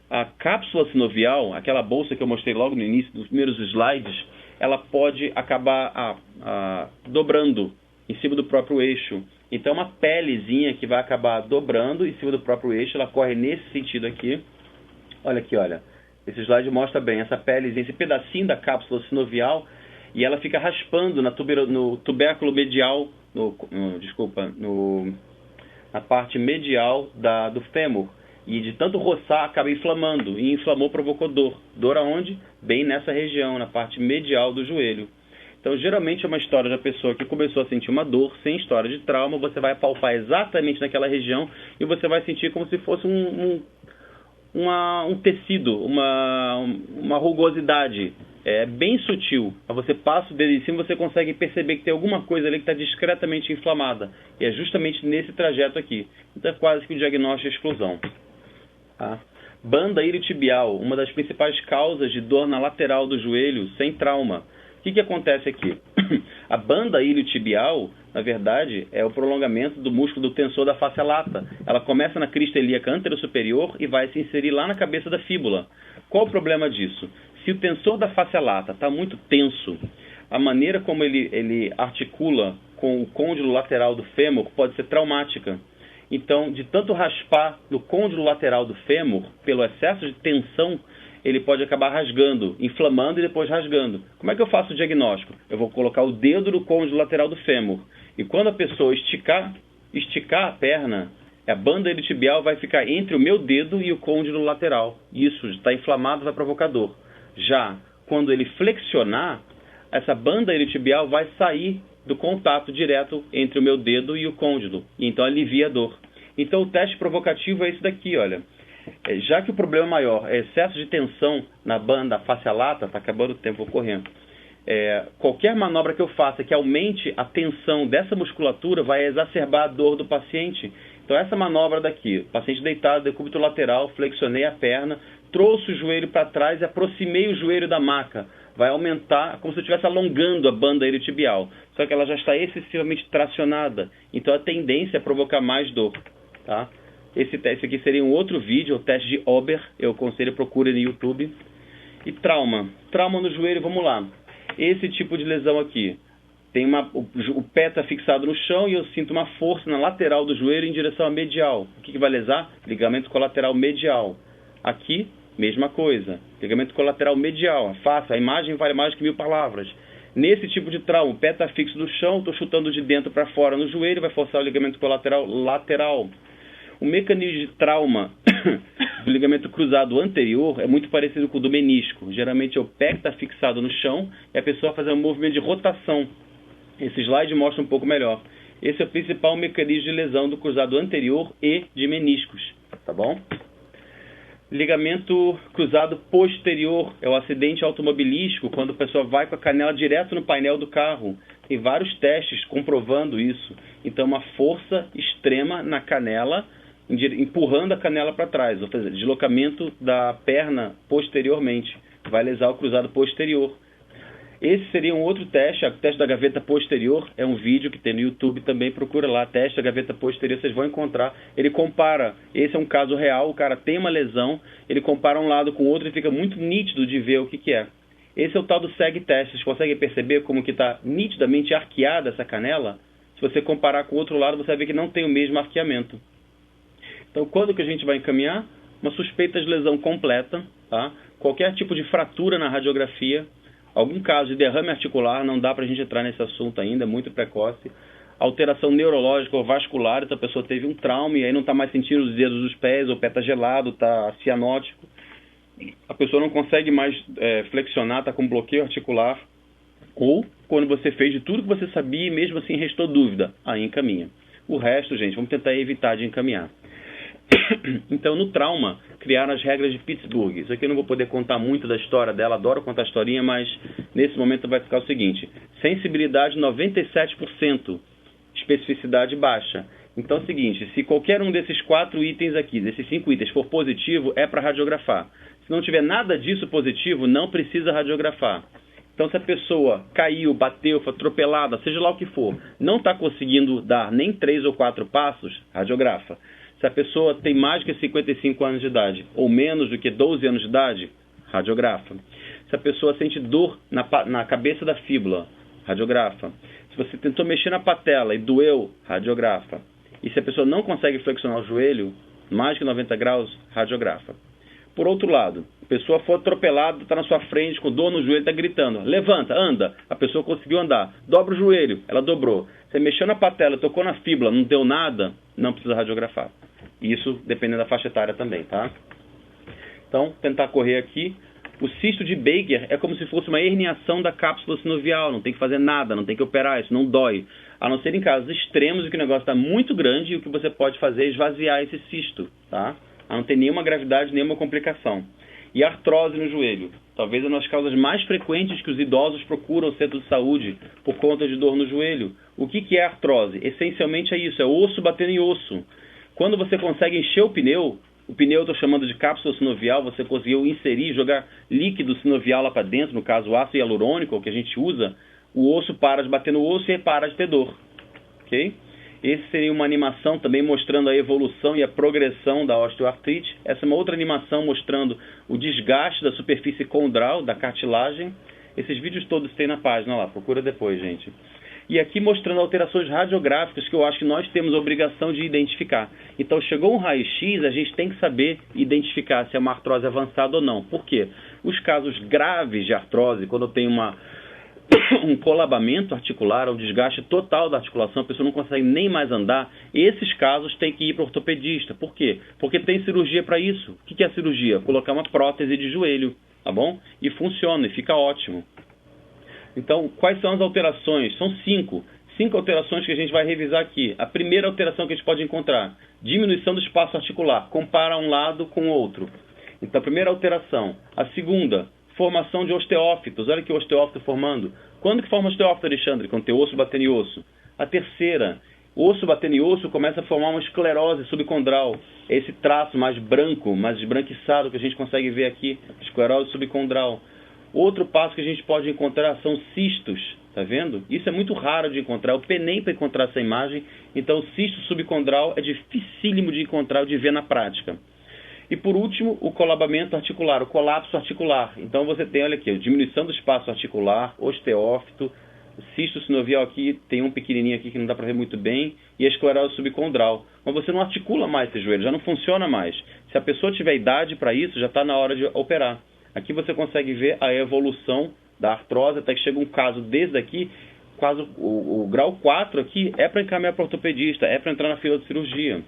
a cápsula sinovial, aquela bolsa que eu mostrei logo no início dos primeiros slides, ela pode acabar dobrando em cima do próprio eixo. Então, uma pelezinha que vai acabar dobrando em cima do próprio eixo, ela corre nesse sentido aqui. Olha aqui, olha. Esse slide mostra bem essa pelezinha, esse pedacinho da cápsula sinovial, e ela fica raspando no tubérculo medial, na parte medial do fêmur. E de tanto roçar, acaba inflamando. E inflamou, provocou dor. Dor aonde? Bem nessa região, na parte medial do joelho. Então, geralmente é uma história da pessoa que começou a sentir uma dor, sem história de trauma. Você vai palpar exatamente naquela região e você vai sentir como se fosse um tecido, uma rugosidade. É bem sutil. Você passa o dedo em cima, você consegue perceber que tem alguma coisa ali que está discretamente inflamada. E é justamente nesse trajeto aqui. Então, é quase que o diagnóstico de exclusão. Tá? Banda iliotibial, uma das principais causas de dor na lateral do joelho sem trauma. O que acontece aqui? A banda iliotibial, na verdade, é o prolongamento do músculo do tensor da face lata. Ela começa na crista ilíaca anterosuperior e vai se inserir lá na cabeça da fíbula. Qual o problema disso? Se o tensor da face lata está muito tenso, a maneira como ele articula com o côndilo lateral do fêmur pode ser traumática. Então, de tanto raspar no côndilo lateral do fêmur, pelo excesso de tensão, ele pode acabar rasgando, inflamando e depois rasgando. Como é que eu faço o diagnóstico? Eu vou colocar o dedo no côndilo lateral do fêmur. E quando a pessoa esticar a perna, a banda iliotibial vai ficar entre o meu dedo e o côndilo lateral. Isso, está inflamado, vai provocar dor. Já quando ele flexionar, essa banda iliotibial vai sair do contato direto entre o meu dedo e o côndilo. E então alivia a dor. Então o teste provocativo é esse daqui, olha. Já que o problema maior é excesso de tensão na banda face lata, está acabando o tempo, vou correndo. qualquer manobra que eu faça que aumente a tensão dessa musculatura vai exacerbar a dor do paciente. Então essa manobra daqui, paciente deitado, decúbito lateral, flexionei a perna, trouxe o joelho para trás e aproximei o joelho da maca. Vai aumentar, como se eu estivesse alongando a banda iliotibial. Só que ela já está excessivamente tracionada. Então a tendência é provocar mais dor. Tá? Esse aqui seria um outro vídeo, o teste de Ober. Eu aconselho, procure no YouTube. E trauma. Trauma no joelho, vamos lá. Esse tipo de lesão aqui. O pé está fixado no chão e eu sinto uma força na lateral do joelho em direção à medial. O que vai lesar? Ligamento colateral medial. Aqui, mesma coisa. Ligamento colateral medial. Fácil, a imagem vale mais que 1000 palavras. Nesse tipo de trauma, o pé está fixo no chão, estou chutando de dentro para fora no joelho, vai forçar o ligamento colateral lateral. O mecanismo de trauma do ligamento cruzado anterior é muito parecido com o do menisco. Geralmente é o pé que está fixado no chão e a pessoa faz um movimento de rotação. Esse slide mostra um pouco melhor. Esse é o principal mecanismo de lesão do cruzado anterior e de meniscos. Tá bom? Ligamento cruzado posterior é o acidente automobilístico, quando a pessoa vai com a canela direto no painel do carro. Tem vários testes comprovando isso. Então, uma força extrema na canela, empurrando a canela para trás, ou seja, deslocamento da perna posteriormente. Vai lesar o cruzado posterior. Esse seria um outro teste, o teste da gaveta posterior, é um vídeo que tem no YouTube também, procura lá, teste da gaveta posterior, vocês vão encontrar. Ele compara, esse é um caso real, o cara tem uma lesão, ele compara um lado com o outro e fica muito nítido de ver o que é. Esse é o tal do SEG test, vocês conseguem perceber como que está nitidamente arqueada essa canela? Se você comparar com o outro lado, você vai ver que não tem o mesmo arqueamento. Então, quando que a gente vai encaminhar? Uma suspeita de lesão completa, tá? Qualquer tipo de fratura na radiografia, algum caso de derrame articular, não dá para a gente entrar nesse assunto ainda, é muito precoce. Alteração neurológica ou vascular, então a pessoa teve um trauma e aí não está mais sentindo os dedos dos pés, o pé está gelado, está cianótico. A pessoa não consegue mais flexionar, está com bloqueio articular. Ou quando você fez de tudo que você sabia e mesmo assim restou dúvida, aí encaminha. O resto, gente, vamos tentar evitar de encaminhar. Então, no trauma, criaram as regras de Pittsburgh. Isso aqui eu não vou poder contar muito da história dela, adoro contar historinha, mas nesse momento vai ficar o seguinte: sensibilidade 97%, especificidade baixa. Então é o seguinte, se qualquer um desses 4 itens aqui, desses 5 itens for positivo, é para radiografar. Se não tiver nada disso positivo, não precisa radiografar. Então, se a pessoa caiu, bateu, foi atropelada, seja lá o que for, não está conseguindo dar nem 3 ou 4 passos, radiografa. Se a pessoa tem mais que 55 anos de idade ou menos do que 12 anos de idade, radiografa. Se a pessoa sente dor na cabeça da fíbula, radiografa. Se você tentou mexer na patela e doeu, radiografa. E se a pessoa não consegue flexionar o joelho, mais que 90 graus, radiografa. Por outro lado, a pessoa foi atropelada, está na sua frente, com dor no joelho, está gritando, levanta, anda. A pessoa conseguiu andar, dobra o joelho, ela dobrou. Você mexeu na patela, tocou na fíbula, não deu nada, não precisa radiografar. Isso dependendo da faixa etária também, tá? Então, tentar correr aqui. O cisto de Baker é como se fosse uma herniação da cápsula sinovial, não tem que fazer nada, não tem que operar, isso não dói. A não ser em casos extremos em que o negócio está muito grande e o que você pode fazer é esvaziar esse cisto, tá? A não ter nenhuma gravidade, nenhuma complicação. E artrose no joelho. Talvez é uma das causas mais frequentes que os idosos procuram o centro de saúde por conta de dor no joelho. O que é artrose? Essencialmente é isso, é osso batendo em osso. Quando você consegue encher o pneu eu estou chamando de cápsula sinovial, você conseguiu inserir, jogar líquido sinovial lá para dentro, no caso o ácido hialurônico, que a gente usa, o osso para de bater no osso e para de ter dor. Ok? Esse seria uma animação também mostrando a evolução e a progressão da osteoartrite. Essa é uma outra animação mostrando o desgaste da superfície condral, da cartilagem. Esses vídeos todos tem na página lá, procura depois, gente. E aqui mostrando alterações radiográficas que eu acho que nós temos a obrigação de identificar. Então, chegou um raio-x, a gente tem que saber identificar se é uma artrose avançada ou não. Por quê? Os casos graves de artrose, quando tem um colabamento articular, um desgaste total da articulação, a pessoa não consegue nem mais andar, esses casos tem que ir para o ortopedista. Por quê? Porque tem cirurgia para isso. O que é a cirurgia? Colocar uma prótese de joelho, tá bom? E funciona, e fica ótimo. Então, quais são as alterações? São 5 alterações que a gente vai revisar aqui. A primeira alteração que a gente pode encontrar, diminuição do espaço articular, compara um lado com o outro. Então, a primeira alteração. A segunda, Formação de osteófitos. Olha que osteófito formando. Quando que forma osteófito, Alexandre? Quando tem osso batendo em osso. A terceira, osso batendo em osso começa a formar uma esclerose subcondral. É esse traço mais branco, mais esbranquiçado que a gente consegue ver aqui, esclerose subcondral. Outro passo que a gente pode encontrar são cistos, tá vendo? Isso é muito raro de encontrar, eu penei para encontrar essa imagem, então o cisto subcondral é dificílimo de encontrar, de ver na prática. E por último, o colabamento articular, o colapso articular. Então você tem, olha aqui, diminuição do espaço articular, osteófito, cisto sinovial aqui, tem um pequenininho aqui que não dá para ver muito bem, e a esclerose subcondral. Mas você não articula mais esse joelho, já não funciona mais. Se a pessoa tiver idade para isso, já está na hora de operar. Aqui você consegue ver a evolução da artrose, até que chega um caso desse daqui, quase o grau 4 aqui é para encaminhar para o ortopedista, é para entrar na fila de cirurgia.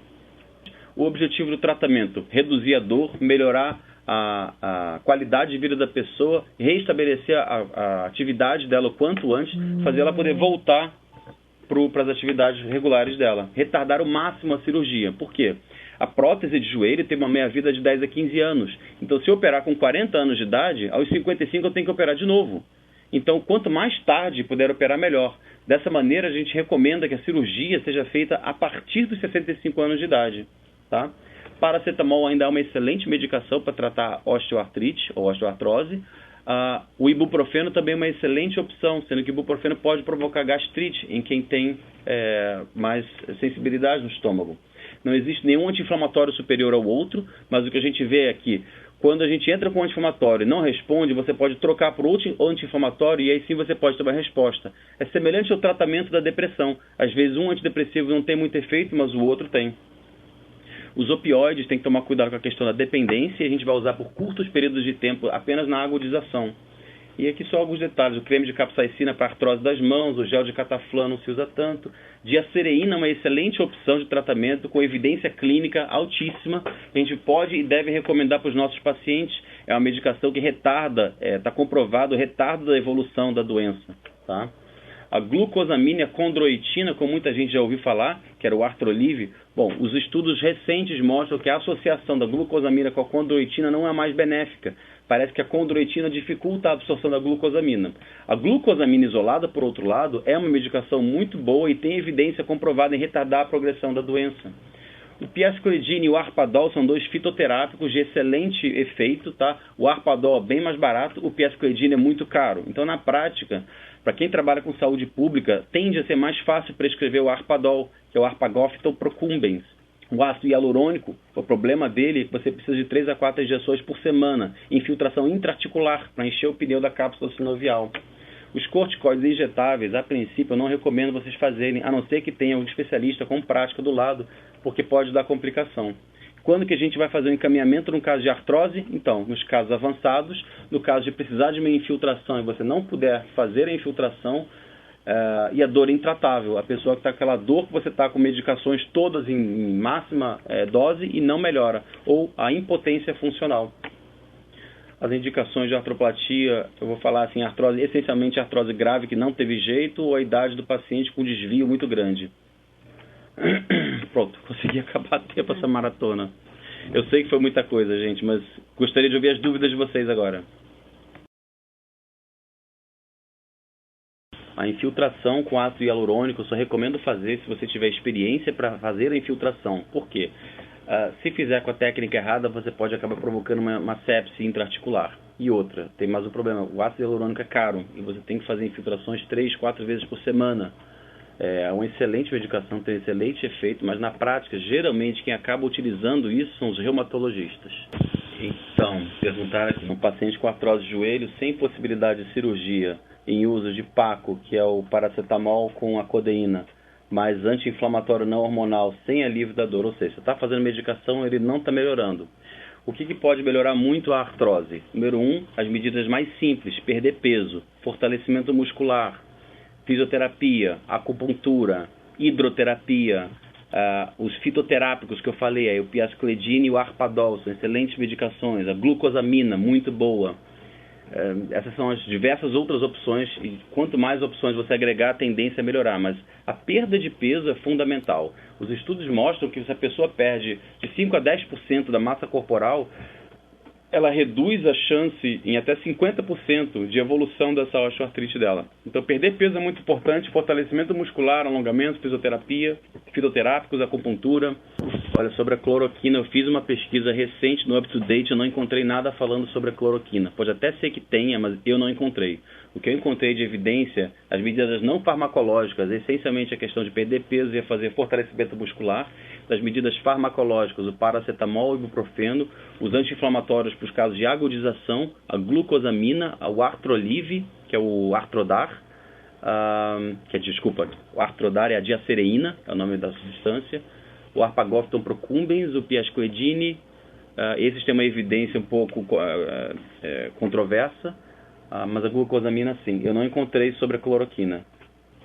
O objetivo do tratamento, reduzir a dor, melhorar a qualidade de vida da pessoa, reestabelecer a atividade dela o quanto antes, fazer ela poder voltar para as atividades regulares dela. Retardar ao máximo a cirurgia. Por quê? A prótese de joelho tem uma meia-vida de 10 a 15 anos. Então, se eu operar com 40 anos de idade, aos 55 eu tenho que operar de novo. Então, quanto mais tarde puder operar, melhor. Dessa maneira, a gente recomenda que a cirurgia seja feita a partir dos 65 anos de idade. Tá? Paracetamol ainda é uma excelente medicação para tratar osteoartrite ou osteoartrose. O ibuprofeno também é uma excelente opção, sendo que o ibuprofeno pode provocar gastrite em quem tem mais sensibilidade no estômago. Não existe nenhum anti-inflamatório superior ao outro, mas o que a gente vê é que quando a gente entra com anti-inflamatório e não responde, você pode trocar por outro anti-inflamatório e aí sim você pode ter uma resposta. É semelhante ao tratamento da depressão. Às vezes um antidepressivo não tem muito efeito, mas o outro tem. Os opioides tem que tomar cuidado com a questão da dependência e a gente vai usar por curtos períodos de tempo apenas na agudização. E aqui só alguns detalhes. O creme de capsaicina para artrose das mãos, o gel de cataflã não se usa tanto. Diacereína é uma excelente opção de tratamento com evidência clínica altíssima. A gente pode e deve recomendar para os nossos pacientes. É uma medicação que retarda, está comprovado o retardo da evolução da doença. Tá? A glucosamina e a condroitina, como muita gente já ouviu falar, que era o Artrolive, bom, os estudos recentes mostram que a associação da glucosamina com a condroitina não é mais benéfica. Parece que a condroitina dificulta a absorção da glucosamina. A glucosamina isolada, por outro lado, é uma medicação muito boa e tem evidência comprovada em retardar a progressão da doença. O piasclidine e o arpadol são dois fitoterápicos de excelente efeito, tá? O arpadol é bem mais barato, o piasclidine é muito caro. Então, na prática, para quem trabalha com saúde pública, tende a ser mais fácil prescrever o arpadol, que é o Arpagophyton procumbens. O ácido hialurônico, o problema dele é que você precisa de 3 a 4 injeções por semana, infiltração intraarticular, para encher o pneu da cápsula sinovial. Os corticoides injetáveis, a princípio, eu não recomendo vocês fazerem, a não ser que tenha um especialista com prática do lado, porque pode dar complicação. Quando que a gente vai fazer um encaminhamento no caso de artrose? Então, nos casos avançados, no caso de precisar de uma infiltração e você não puder fazer a infiltração, e a dor intratável, a pessoa que está com aquela dor que você está com medicações todas em máxima dose e não melhora, ou a impotência funcional. As indicações de artroplatia, eu vou falar assim, artrose, essencialmente artrose grave que não teve jeito, ou a idade do paciente com desvio muito grande. Pronto, consegui acabar a tempo essa maratona. Eu sei que foi muita coisa, gente, mas gostaria de ouvir as dúvidas de vocês agora. A infiltração com ácido hialurônico eu só recomendo fazer se você tiver experiência para fazer a infiltração. Por quê? Se fizer com a técnica errada, você pode acabar provocando uma sepse intraarticular. E outra, tem mais um problema, o ácido hialurônico é caro e você tem que fazer infiltrações 3, 4 vezes por semana. É uma excelente medicação, tem excelente efeito, mas na prática, geralmente, quem acaba utilizando isso são os reumatologistas. Então, perguntar aqui, um paciente com artrose de joelho sem possibilidade de cirurgia, em uso de PACO, que é o paracetamol com a codeína, mas anti-inflamatório não hormonal, sem alívio da dor, ou seja, você está fazendo medicação, ele não está melhorando. O que pode melhorar muito a artrose? Número 1, as medidas mais simples, perder peso, fortalecimento muscular, fisioterapia, acupuntura, hidroterapia, os fitoterápicos que eu falei, aí, o piasclidine e o arpadol, são excelentes medicações, a glucosamina, muito boa. Essas são as diversas outras opções, e quanto mais opções você agregar, a tendência é melhorar, mas a perda de peso é fundamental. Os estudos mostram que se a pessoa perde de 5 a 10% da massa corporal, ela reduz a chance em até 50% de evolução dessa osteoartrite dela. Então, perder peso é muito importante, fortalecimento muscular, alongamento, fisioterapia, fitoterápicos, acupuntura. Olha, sobre a cloroquina, eu fiz uma pesquisa recente no UpToDate, eu não encontrei nada falando sobre a cloroquina. Pode até ser que tenha, mas eu não encontrei. O que eu encontrei de evidência, as medidas não farmacológicas, essencialmente a questão de perder peso e fazer fortalecimento muscular, das medidas farmacológicas, o paracetamol e o ibuprofeno, os anti-inflamatórios para os casos de agudização, a glucosamina, o Artrolive, que é o Artrodar, o Artrodar é a diacereína, é o nome da substância, o Arpagopton procumbens, o Piascoedine, esses têm uma evidência um pouco controversa, mas a glucosamina sim. Eu não encontrei sobre a cloroquina.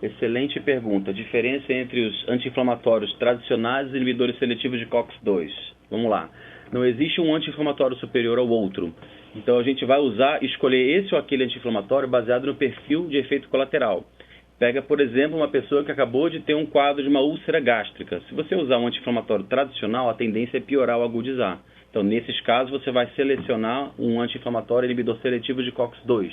Excelente pergunta. Diferença entre os anti-inflamatórios tradicionais e inibidores seletivos de COX-2. Vamos lá. Não existe um anti-inflamatório superior ao outro. Então a gente vai escolher esse ou aquele anti-inflamatório baseado no perfil de efeito colateral. Pega, por exemplo, uma pessoa que acabou de ter um quadro de uma úlcera gástrica. Se você usar um anti-inflamatório tradicional, a tendência é piorar ou agudizar. Então, nesses casos, você vai selecionar um anti-inflamatório inibidor seletivo de COX-2.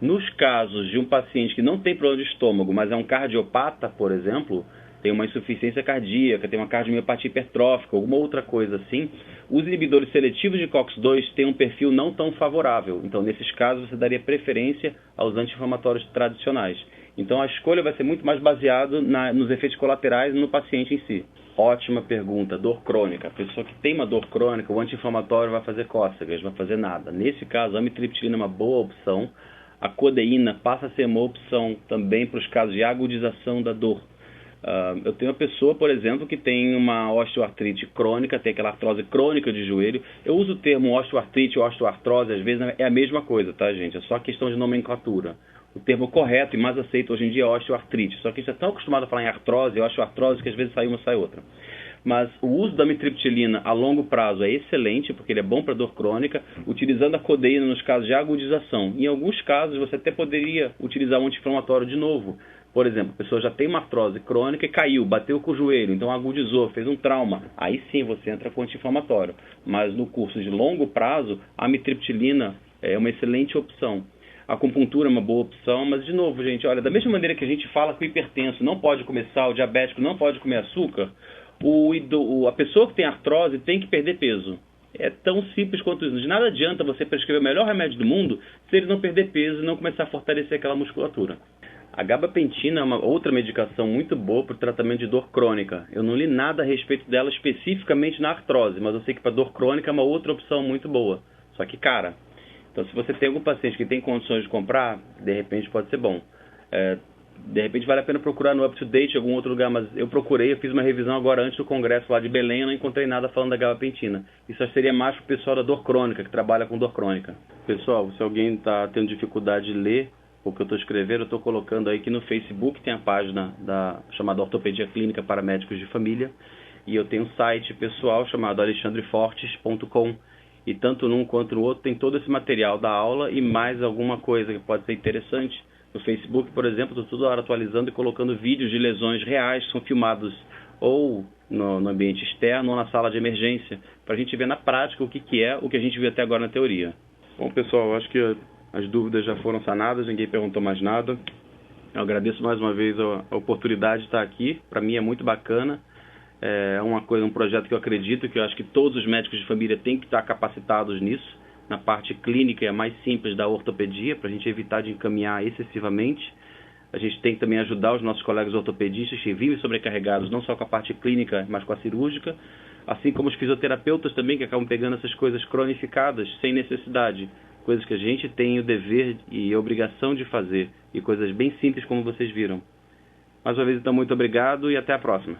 Nos casos de um paciente que não tem problema de estômago, mas é um cardiopata, por exemplo, tem uma insuficiência cardíaca, tem uma cardiomiopatia hipertrófica, alguma outra coisa assim, os inibidores seletivos de COX-2 têm um perfil não tão favorável. Então, nesses casos, você daria preferência aos anti-inflamatórios tradicionais. Então, a escolha vai ser muito mais baseada nos efeitos colaterais no paciente em si. Ótima pergunta. Dor crônica. A pessoa que tem uma dor crônica, o anti-inflamatório vai fazer cócegas, vai fazer nada. Nesse caso, a amitriptilina é uma boa opção. A codeína passa a ser uma opção também para os casos de agudização da dor. Eu tenho uma pessoa, por exemplo, que tem uma osteoartrite crônica, tem aquela artrose crônica de joelho. Eu uso o termo osteoartrite ou osteoartrose, às vezes é a mesma coisa, tá, gente? É só questão de nomenclatura. O termo correto e mais aceito hoje em dia é osteoartrite. Só que a gente é tão acostumado a falar em artrose e osteoartrose que às vezes sai uma, sai outra. Mas o uso da amitriptilina a longo prazo é excelente, porque ele é bom para dor crônica, utilizando a codeína nos casos de agudização. Em alguns casos, você até poderia utilizar um anti-inflamatório de novo. Por exemplo, a pessoa já tem uma artrose crônica e caiu, bateu com o joelho, então agudizou, fez um trauma. Aí sim você entra com anti-inflamatório. Mas no curso de longo prazo, a amitriptilina é uma excelente opção. A acupuntura é uma boa opção, mas de novo, gente, olha, da mesma maneira que a gente fala que o hipertenso não pode comer sal, o diabético não pode comer açúcar, a pessoa que tem artrose tem que perder peso. É tão simples quanto isso. De nada adianta você prescrever o melhor remédio do mundo se ele não perder peso e não começar a fortalecer aquela musculatura. A gabapentina é uma outra medicação muito boa para o tratamento de dor crônica. Eu não li nada a respeito dela especificamente na artrose, mas eu sei que para dor crônica é uma outra opção muito boa. Só que cara. Então, se você tem algum paciente que tem condições de comprar, de repente pode ser bom. De repente vale a pena procurar no UpToDate em algum outro lugar, mas eu fiz uma revisão agora antes do congresso lá de Belém, eu não encontrei nada falando da gabapentina. Isso seria mais para o pessoal da dor crônica, que trabalha com dor crônica. Pessoal, se alguém está tendo dificuldade de ler o que eu estou escrevendo, eu estou colocando aí que no Facebook tem a página chamada Ortopedia Clínica para Médicos de Família, e eu tenho um site pessoal chamado alexandrefortes.com. E tanto num quanto no outro tem todo esse material da aula e mais alguma coisa que pode ser interessante. No Facebook, por exemplo, estou toda hora atualizando e colocando vídeos de lesões reais que são filmados ou no ambiente externo ou na sala de emergência, para a gente ver na prática o que é o que a gente viu até agora na teoria. Bom, pessoal, acho que as dúvidas já foram sanadas, ninguém perguntou mais nada. Eu agradeço mais uma vez a oportunidade de estar aqui, para mim é muito bacana. É um projeto que eu acredito, que eu acho que todos os médicos de família têm que estar capacitados nisso. Na parte clínica é a mais simples da ortopedia, para a gente evitar de encaminhar excessivamente. A gente tem que também ajudar os nossos colegas ortopedistas que vivem sobrecarregados, não só com a parte clínica, mas com a cirúrgica. Assim como os fisioterapeutas também, que acabam pegando essas coisas cronificadas, sem necessidade. Coisas que a gente tem o dever e a obrigação de fazer. E coisas bem simples como vocês viram. Mais uma vez, então, muito obrigado e até a próxima.